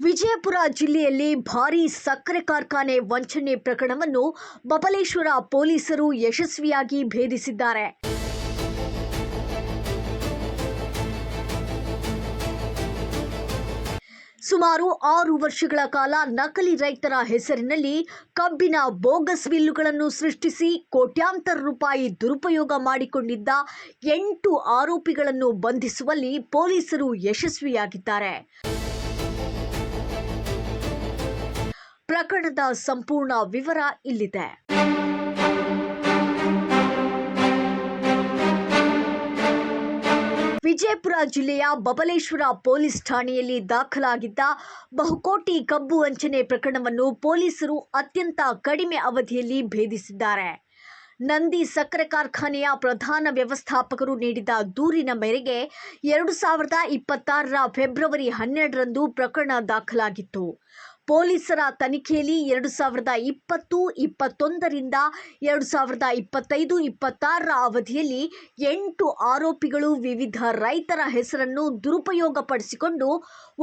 ವಿಜಯಪುರ ಜಿಲ್ಲೆಯಲ್ಲಿ ಭಾರೀ ಸಕ್ಕರೆ ಕಾರ್ಖಾನೆ ವಂಚನೆ ಪ್ರಕರಣವನ್ನು ಬಬಲೇಶ್ವರ ಪೊಲೀಸರು ಯಶಸ್ವಿಯಾಗಿ ಭೇದಿಸಿದ್ದಾರೆ. ಸುಮಾರು 6 ವರ್ಷಗಳ ಕಾಲ ನಕಲಿ ರೈತರ ಹೆಸರಿನಲ್ಲಿ ಕಬ್ಬಿನ ಬೋಗಸ್ ಬಿಲ್ಲುಗಳನ್ನು ಸೃಷ್ಟಿಸಿ ಕೋಟ್ಯಾಂತರ ರೂಪಾಯಿ ದುರುಪಯೋಗ ಮಾಡಿಕೊಂಡಿದ್ದ 8 ಆರೋಪಿಗಳನ್ನು ಬಂಧಿಸುವಲ್ಲಿ ಪೊಲೀಸರು ಯಶಸ್ವಿಯಾಗಿದ್ದಾರೆ. ಪ್ರಕರಣದ ಸಂಪೂರ್ಣ ವಿವರ ಇಲ್ಲಿದೆ. ವಿಜಯಪುರ ಜಿಲ್ಲೆಯ ಬಬಲೇಶ್ವರ ಪೊಲೀಸ್ ಠಾಣೆಯಲ್ಲಿ ದಾಖಲಾಗಿದ್ದ ಬಹುಕೋಟಿ ಕಬ್ಬು ವಂಚನೆ ಪ್ರಕರಣವನ್ನು ಪೊಲೀಸರು ಅತ್ಯಂತ ಕಡಿಮೆ ಅವಧಿಯಲ್ಲಿ ಭೇದಿಸಿದ್ದಾರೆ. ನಂದಿ ಸಕ್ಕರೆ ಕಾರ್ಖಾನೆಯ ಪ್ರಧಾನ ವ್ಯವಸ್ಥಾಪಕರು ನೀಡಿದ ದೂರಿನ ಮೇರೆಗೆ 2026ರ ಫೆಬ್ರವರಿ 12ರಂದು ಪ್ರಕರಣ ದಾಖಲಾಗಿತ್ತು. ಪೊಲೀಸರ ತನಿಖೆಯಲ್ಲಿ 2020, 21ರಿಂದ 2025, 26ರ ಅವಧಿಯಲ್ಲಿ 8 ಆರೋಪಿಗಳು ವಿವಿಧ ರೈತರ ಹೆಸರನ್ನು ದುರುಪಯೋಗಪಡಿಸಿಕೊಂಡು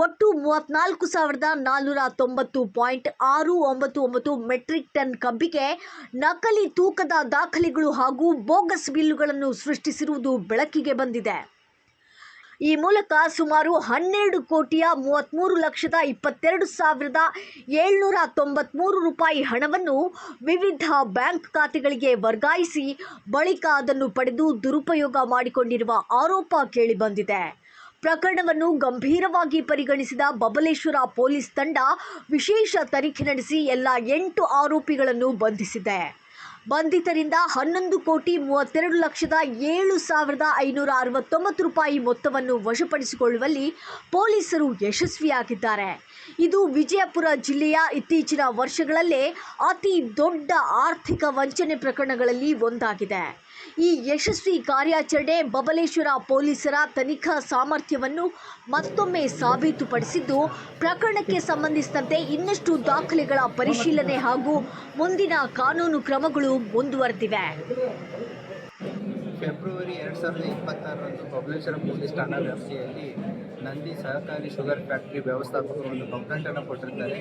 ಒಟ್ಟು 34,490.699 ಮೆಟ್ರಿಕ್ ಟನ್ ಕಬ್ಬಿಗೆ ನಕಲಿ ತೂಕದ ದಾಖಲೆಗಳು ಹಾಗೂ ಬೋಗಸ್ ಬಿಲ್ಲುಗಳನ್ನು ಸೃಷ್ಟಿಸಿರುವುದು ಬೆಳಕಿಗೆ ಬಂದಿದೆ. ಈ ಮೂಲಕ ಸುಮಾರು 12,33,22,793 ರೂಪಾಯಿ ಹಣವನ್ನು ವಿವಿಧ ಬ್ಯಾಂಕ್ ಖಾತೆಗಳಿಗೆ ವರ್ಗಾಯಿಸಿ ಬಳಿಕ ಅದನ್ನು ಪಡೆದು ದುರುಪಯೋಗ ಮಾಡಿಕೊಂಡಿರುವ ಆರೋಪ ಕೇಳಿಬಂದಿದೆ. ಪ್ರಕರಣವನ್ನು ಗಂಭೀರವಾಗಿ ಪರಿಗಣಿಸಿದ ಬಬಲೇಶ್ವರ ಪೊಲೀಸ್ ತಂಡ ವಿಶೇಷ ತನಿಖೆ ನಡೆಸಿ ಎಲ್ಲ 8 ಆರೋಪಿಗಳನ್ನು ಬಂಧಿಸಿದೆ. ಬಂಧಿತರಿಂದ 11,32,07,569 ರೂಪಾಯಿ ಮೊತ್ತವನ್ನು ವಶಪಡಿಸಿಕೊಳ್ಳುವಲ್ಲಿ ಪೊಲೀಸರು ಯಶಸ್ವಿಯಾಗಿದ್ದಾರೆ. ಇದು ವಿಜಯಪುರ ಜಿಲ್ಲೆಯ ಇತ್ತೀಚಿನ ವರ್ಷಗಳಲ್ಲೇ ಅತಿ ದೊಡ್ಡ ಆರ್ಥಿಕ ವಂಚನೆ ಪ್ರಕರಣಗಳಲ್ಲಿ ಒಂದಾಗಿದೆ. ಈ ಯಶಸ್ವಿ ಕಾರ್ಯಾಚರಣೆ ಬಬಲೇಶ್ವರ ಪೊಲೀಸರ ತನಿಖಾ ಸಾಮರ್ಥ್ಯವನ್ನು ಮತ್ತೊಮ್ಮೆ ಸಾಬೀತುಪಡಿಸಿದ್ದು, ಪ್ರಕರಣಕ್ಕೆ ಸಂಬಂಧಿಸಿದಂತೆ ಇನ್ನಷ್ಟು ದಾಖಲೆಗಳ ಪರಿಶೀಲನೆ ಹಾಗೂ ಮುಂದಿನ ಕಾನೂನು ಕ್ರಮಗಳು ಮುಂದುವರೆದಿವೆ. ಫೆಬ್ರವರಿ 2026ರಂದು ಬಬಲೇಶ್ವರ ಪೊಲೀಸ್ ಠಾಣಾ ವ್ಯಾಪ್ತಿಯಲ್ಲಿ ನಂದಿ ಸಹಕಾರಿ ಶುಗರ್ ಫ್ಯಾಕ್ಟರಿ ವ್ಯವಸ್ಥಾಪಕರು ಒಂದು ಕಂಪ್ಲೇಂಟನ್ನು ಕೊಟ್ಟಿರ್ತಾರೆ.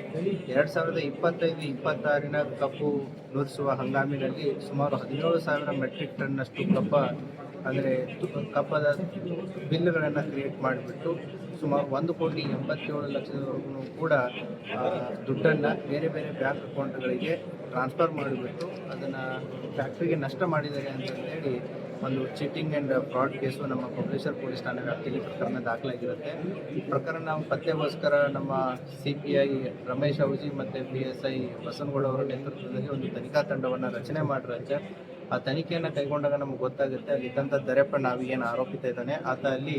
2025-26ನ ಕಬ್ಬು ನುರಿಸುವ ಹಂಗಾಮಿನಲ್ಲಿ ಸುಮಾರು 17,000 ಮೆಟ್ರಿಕ್ ಟನ್ನಷ್ಟು ಅಂದರೆ ಕಬ್ಬದ ಬಿಲ್లుಗಳನ್ನು ಕ್ರಿಯೇಟ್ ಮಾಡಿಬಿಟ್ಟು ಸುಮಾರು 1,87,00,000 ಕೂಡ ದುಡ್ಡನ್ನು ಬೇರೆ ಬೇರೆ ಬ್ಯಾಂಕ್ ಅಕೌಂಟ್ಗಳಿಗೆ ಟ್ರಾನ್ಸ್ಫರ್ ಮಾಡಿಬಿಟ್ಟು ಅದನ್ನು ಫ್ಯಾಕ್ಟ್ರಿಗೆ ನಷ್ಟ ಮಾಡಿದ್ದಾರೆ ಅಂತಂದೇಳಿ ಒಂದು ಚೀಟಿಂಗ್ ಆ್ಯಂಡ್ ಫ್ರಾಡ್ ಕೇಸು ನಮ್ಮ ಬಬಲೇಶ್ವರ ಪೊಲೀಸ್ ಠಾಣೆ ವ್ಯಾಪ್ತಿಯಲ್ಲಿ ಪ್ರಕರಣ ದಾಖಲಾಗಿರುತ್ತೆ. ಈ ಪ್ರಕರಣ ಪತ್ತೆಗೋಸ್ಕರ ನಮ್ಮ CPI ರಮೇಶ್ ಅವಜಿ ಮತ್ತು PSI ಬಸನಗೌಡ ಅವರ ನೇತೃತ್ವದಲ್ಲಿ ಒಂದು ತನಿಖಾ ತಂಡವನ್ನು ರಚನೆ ಮಾಡಿರುತ್ತೆ. ಆ ತನಿಖೆಯನ್ನು ಕೈಗೊಂಡಾಗ ನಮ್ಗೆ ಗೊತ್ತಾಗುತ್ತೆ ಅಲ್ಲಿ ಇದ್ದಂಥ ದರೆಪ್ಪ ನಾವಿಗೇನು ಆರೋಪಿತ ಇದ್ದಾನೆ ಆತ ಅಲ್ಲಿ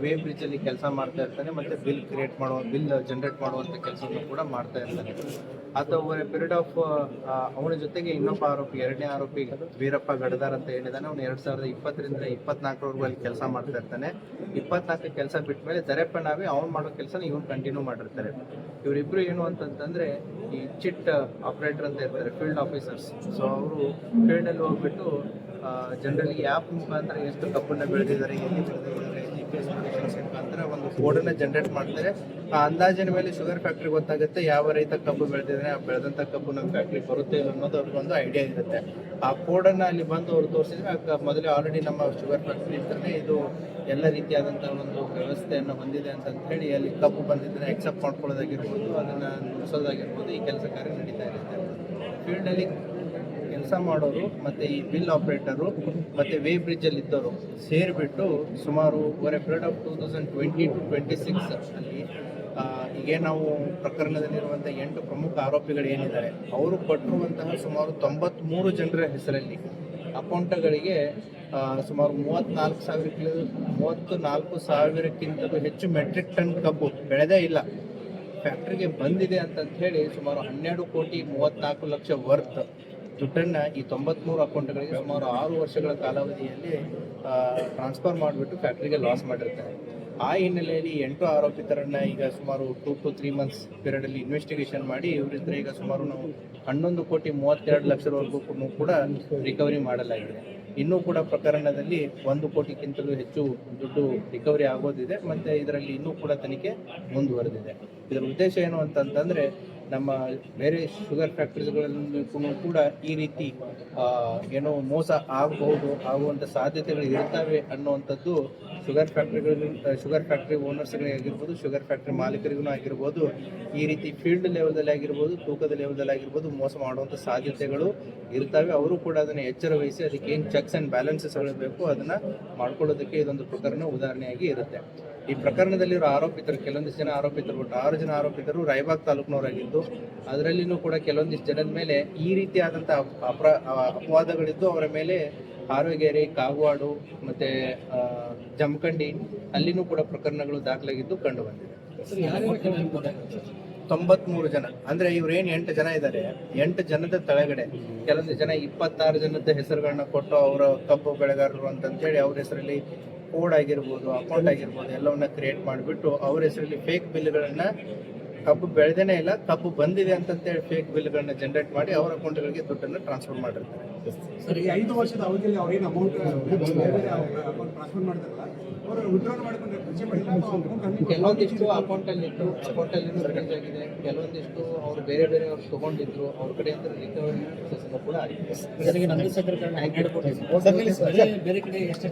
ವೇ ಬ್ರಿಡ್ಜಲ್ಲಿ ಕೆಲಸ ಮಾಡ್ತಾ ಇರ್ತಾನೆ ಮತ್ತು ಬಿಲ್ ಜನರೇಟ್ ಮಾಡುವಂಥ ಕೆಲಸವನ್ನು ಕೂಡ ಮಾಡ್ತಾ ಇರ್ತಾನೆ. ಆತ ಓವರ್ ಎ ಪೀರಿಯಡ್ ಆಫ್ ಅವನ ಜೊತೆಗೆ ಇನ್ನೊಬ್ಬ ಆರೋಪಿ, 2ನೇ ಆರೋಪಿ ವೀರಪ್ಪ ಗಡದಾರ್ ಅಂತ ಹೇಳಿದಾನೆ. ಅವನು 2020ರಿಂದ 24ರವರೆಗೂ ಅಲ್ಲಿ ಕೆಲಸ ಮಾಡ್ತಾ ಇರ್ತಾನೆ. 24 ಕೆಲಸ ಬಿಟ್ಟ ಮೇಲೆ ದರೆಪ್ಪ ನಾವೇ ಅವ್ನು ಮಾಡೋ ಕೆಲಸನ ಇವನು ಕಂಟಿನ್ಯೂ ಮಾಡಿರ್ತಾರೆ. ಇವರಿಬ್ಬರು ಏನು ಅಂತಂತಂದರೆ ಈ ಚಿಟ್ ಆಪರೇಟರ್ ಅಂತ ಇರ್ತಾರೆ, ಫೀಲ್ಡ್ ಆಫೀಸರ್ಸ್. ಸೊ ಅವರು ಫೀಲ್ಡಲ್ಲಿ ಹೋಗ್ಬಿಟ್ಟು ಜನರಲಿ ಆ್ಯಪ್ ಮುಖಾಂತರ ಎಷ್ಟು ಕಬ್ಬನ್ನು ಬೆಳೆದಿದ್ದಾರೆ, ಎಲ್ಲಿ ಬೆಳೆದಿದ್ದಾರೆ, GPS ಮುಖಾಂತರ ಒಂದು ಕೋಡನ್ನು ಜನರೇಟ್ ಮಾಡ್ತಾರೆ. ಆ ಅಂದಾಜಿನ ಮೇಲೆ ಶುಗರ್ ಫ್ಯಾಕ್ಟ್ರಿ ಗೊತ್ತಾಗುತ್ತೆ ಯಾವ ರೈತ ಕಬ್ಬು ಬೆಳೆದಿದ್ದಾರೆ, ಆ ಬೆಳೆದಂಥ ಕಬ್ಬು ನಮ್ಮ ಫ್ಯಾಕ್ಟ್ರಿ ಬರುತ್ತೆ ಇಲ್ಲ ಅನ್ನೋದು ಅವ್ರಿಗೊಂದು ಐಡಿಯಾ ಇರುತ್ತೆ. ಆ ಕೋಡನ್ನು ಅಲ್ಲಿ ಬಂದು ಅವ್ರು ತೋರಿಸಿದ್ರೆ ಮೊದಲೇ ಆಲ್ರೆಡಿ ನಮ್ಮ ಶುಗರ್ ಫ್ಯಾಕ್ಟ್ರಿ ಇರ್ತದೆ, ಇದು ಎಲ್ಲ ರೀತಿಯಾದಂಥ ಒಂದು ವ್ಯವಸ್ಥೆಯನ್ನು ಹೊಂದಿದೆ ಅಂತ ಹೇಳಿ ಅಲ್ಲಿ ಕಬ್ಬು ಬಂದಿದ್ದರೆ ಎಕ್ಸೆಪ್ಟ್ ಮಾಡ್ಕೊಳ್ಳೋದಾಗಿರ್ಬೋದು, ಅದನ್ನು ನುಡಿಸೋದಾಗಿರ್ಬೋದು, ಈ ಕೆಲಸ ಕಾರ್ಯ ನಡೀತಾ ಇರುತ್ತೆ. ಫೀಲ್ಡಲ್ಲಿ ಕೆಲಸ ಮಾಡೋರು ಮತ್ತು ಈ ಬಿಲ್ ಆಪ್ರೇಟರು ಮತ್ತು ವೇ ಬ್ರಿಡ್ಜಲ್ಲಿ ಇದ್ದವರು ಸೇರಿಬಿಟ್ಟು ಸುಮಾರು ಓವರ್ ಎ ಪೀರಿಯಡ್ ಆಫ್ 2020-26 ಅಲ್ಲಿ ಈಗ ನಾವು ಪ್ರಕರಣದಲ್ಲಿರುವಂಥ 8 ಪ್ರಮುಖ ಆರೋಪಿಗಳು ಏನಿದ್ದಾರೆ ಅವರು ಕೊಟ್ಟಿರುವಂತಹ ಸುಮಾರು 93 ಜನರ ಹೆಸರಲ್ಲಿ ಅಕೌಂಟ್ಗಳಿಗೆ ಸುಮಾರು 34,000ಕ್ಕಿಂತಲೂ ಹೆಚ್ಚು ಮೆಟ್ರಿಕ್ ಟನ್ ಕಬ್ಬು ಬೆಳೆದೇ ಇಲ್ಲ ಫ್ಯಾಕ್ಟ್ರಿಗೆ ಬಂದಿದೆ ಅಂತ ಹೇಳಿ ಸುಮಾರು 12,34,00,000 ವರ್ತ್ ದುಡ್ಡನ್ನು ಈ 93 ಅಕೌಂಟ್ಗಳಿಗೆ ಸುಮಾರು 6 ವರ್ಷಗಳ ಕಾಲಾವಧಿಯಲ್ಲಿ ಟ್ರಾನ್ಸ್ಫರ್ ಮಾಡಿಬಿಟ್ಟು ಫ್ಯಾಕ್ಟ್ರಿಗೆ ಲಾಸ್ ಮಾಡಿರ್ತಾರೆ. ಆ ಹಿನ್ನೆಲೆಯಲ್ಲಿ 8 ಆರೋಪಿತರನ್ನು ಈಗ ಸುಮಾರು 2 to 3 months ಪೀರಿಯಡಲ್ಲಿ ಇನ್ವೆಸ್ಟಿಗೇಷನ್ ಮಾಡಿ ಇವರಿದ್ದರೆ ಈಗ ಸುಮಾರು ನಾವು 11,32,00,000ವರೆಗೂ ಕೂಡ ರಿಕವರಿ ಮಾಡಲಾಗಿದೆ. ಇನ್ನೂ ಕೂಡ ಪ್ರಕರಣದಲ್ಲಿ 1 ಕೋಟಿಗಿಂತಲೂ ಹೆಚ್ಚು ದುಡ್ಡು ರಿಕವರಿ ಆಗೋದಿದೆ ಮತ್ತು ಇದರಲ್ಲಿ ಇನ್ನೂ ಕೂಡ ತನಿಖೆ ಮುಂದುವರೆದಿದೆ. ಇದರ ಉದ್ದೇಶ ಏನು ಅಂತಂತಂದರೆ ನಮ್ಮ ಬೇರೆ ಶುಗರ್ ಫ್ಯಾಕ್ಟ್ರೀಸ್ಗಳಲ್ಲೂ ಕೂಡ ಈ ರೀತಿ ಏನೋ ಮೋಸ ಆಗುವಂಥ ಸಾಧ್ಯತೆಗಳು ಇರ್ತವೆ ಅನ್ನುವಂಥದ್ದು ಶುಗರ್ ಫ್ಯಾಕ್ಟ್ರಿ ಓನರ್ಸ್ಗಳಿಗೆ ಆಗಿರ್ಬೋದು, ಶುಗರ್ ಫ್ಯಾಕ್ಟ್ರಿ ಮಾಲೀಕರಿಗೂ ಆಗಿರ್ಬೋದು, ಈ ರೀತಿ ಫೀಲ್ಡ್ ಲೆವೆಲ್ದಲ್ಲಿ ಆಗಿರ್ಬೋದು, ತೂಕದ ಲೆವೆಲ್ದಲ್ಲಿ ಆಗಿರ್ಬೋದು ಮೋಸ ಮಾಡುವಂಥ ಸಾಧ್ಯತೆಗಳು ಇರ್ತವೆ. ಅವರು ಕೂಡ ಅದನ್ನು ಎಚ್ಚರ ವಹಿಸಿ ಅದಕ್ಕೆ ಏನು ಚೆಕ್ಸ್ ಆ್ಯಂಡ್ ಬ್ಯಾಲೆನ್ಸಸ್ಗಳು ಬೇಕು ಅದನ್ನು ಮಾಡ್ಕೊಳ್ಳೋದಕ್ಕೆ ಇದೊಂದು ಪ್ರಕರಣ ಉದಾಹರಣೆಯಾಗಿ ಇರುತ್ತೆ. ಈ ಪ್ರಕರಣದಲ್ಲಿರೋ ಆರೋಪಿತರು ಕೆಲವೊಂದಿಷ್ಟು ಜನ ಆರೋಪಿತರು ಒಟ್ಟು 6 ಜನ ಆರೋಪಿತರು ರಾಯಬಾಗ್ ತಾಲೂಕಿನವರಾಗಿದ್ದು, ಅದರಲ್ಲಿನೂ ಕೂಡ ಕೆಲವೊಂದಿಷ್ಟು ಜನದ ಮೇಲೆ ಈ ರೀತಿಯಾದಂಥ ಅಪವಾದಗಳಿದ್ದು ಅವರ ಮೇಲೆ ಹಾರೋಗೇರಿ, ಕಾಗವಾಡು ಮತ್ತು ಜಮಖಂಡಿ ಅಲ್ಲಿನೂ ಕೂಡ ಪ್ರಕರಣಗಳು ದಾಖಲಾಗಿದ್ದು ಕಂಡು ಬಂದಿದೆ. 93 ಜನ ಅಂದರೆ ಇವ್ರೇನು 8 ಜನ ಇದ್ದಾರೆ, 8 ಜನದ ಕೆಳಗಡೆ ಕೆಲವೊಂದು ಜನ 26 ಜನದ ಹೆಸರುಗಳನ್ನ ಕೊಟ್ಟು ಅವರ ಕಬ್ಬು ಬೆಳೆಗಾರರು ಅಂತಂತೇಳಿ ಅವ್ರ ಹೆಸರಲ್ಲಿ ಕೋಡ್ ಆಗಿರ್ಬೋದು, ಅಕೌಂಟ್ ಆಗಿರ್ಬೋದು ಎಲ್ಲವನ್ನ ಕ್ರಿಯೇಟ್ ಮಾಡಿಬಿಟ್ಟು ಅವ್ರ ಹೆಸರಲ್ಲಿ ಫೇಕ್ ಬಿಲ್ಗಳನ್ನು ಕಬ್ಬು ಬೆಳೆದೇನೆ ಇಲ್ಲ, ಕಬ್ಬು ಬಂದಿದೆ ಅಂತಂತೇಳಿ ಫೇಕ್ ಬಿಲ್ಗಳನ್ನ ಜನರೇಟ್ ಮಾಡಿ ಅವರ ಅಕೌಂಟ್ಗಳಿಗೆ ದುಡ್ಡನ್ನು ಟ್ರಾನ್ಸ್ಫರ್ ಮಾಡಿರ್ತಾರೆ. ಸರ್, ಈ 5 ವರ್ಷದ ಅವಧಿಯಲ್ಲಿ ಅವ್ರೇನು ಅಮೌಂಟ್ ಟ್ರಾನ್ಸ್ಫರ್ ಮಾಡ್ತಾರಲ್ಲ ಅವರು ವಿಡ್ರಾ ಮಾಡಿಕೊಂಡು ಕೆಲವೊಂದಿಷ್ಟು ಅಕೌಂಟಲ್ಲಿತ್ತು, ಅಕೌಂಟಲ್ಲಿ ರಿಲೀಸ್ ಆಗಿದೆ, ಕೆಲವೊಂದಿಷ್ಟು ಅವರು ಬೇರೆ ಅವ್ರು ತೊಗೊಂಡಿದ್ರು, ಅವ್ರ ಕಡೆಯಿಂದ ರಿಕವರಿ ಪ್ರೊಸೆಸ್ ಕೂಡ ಆಗಿದೆ. ಬೇರೆ ಕಡೆ ಎಷ್ಟು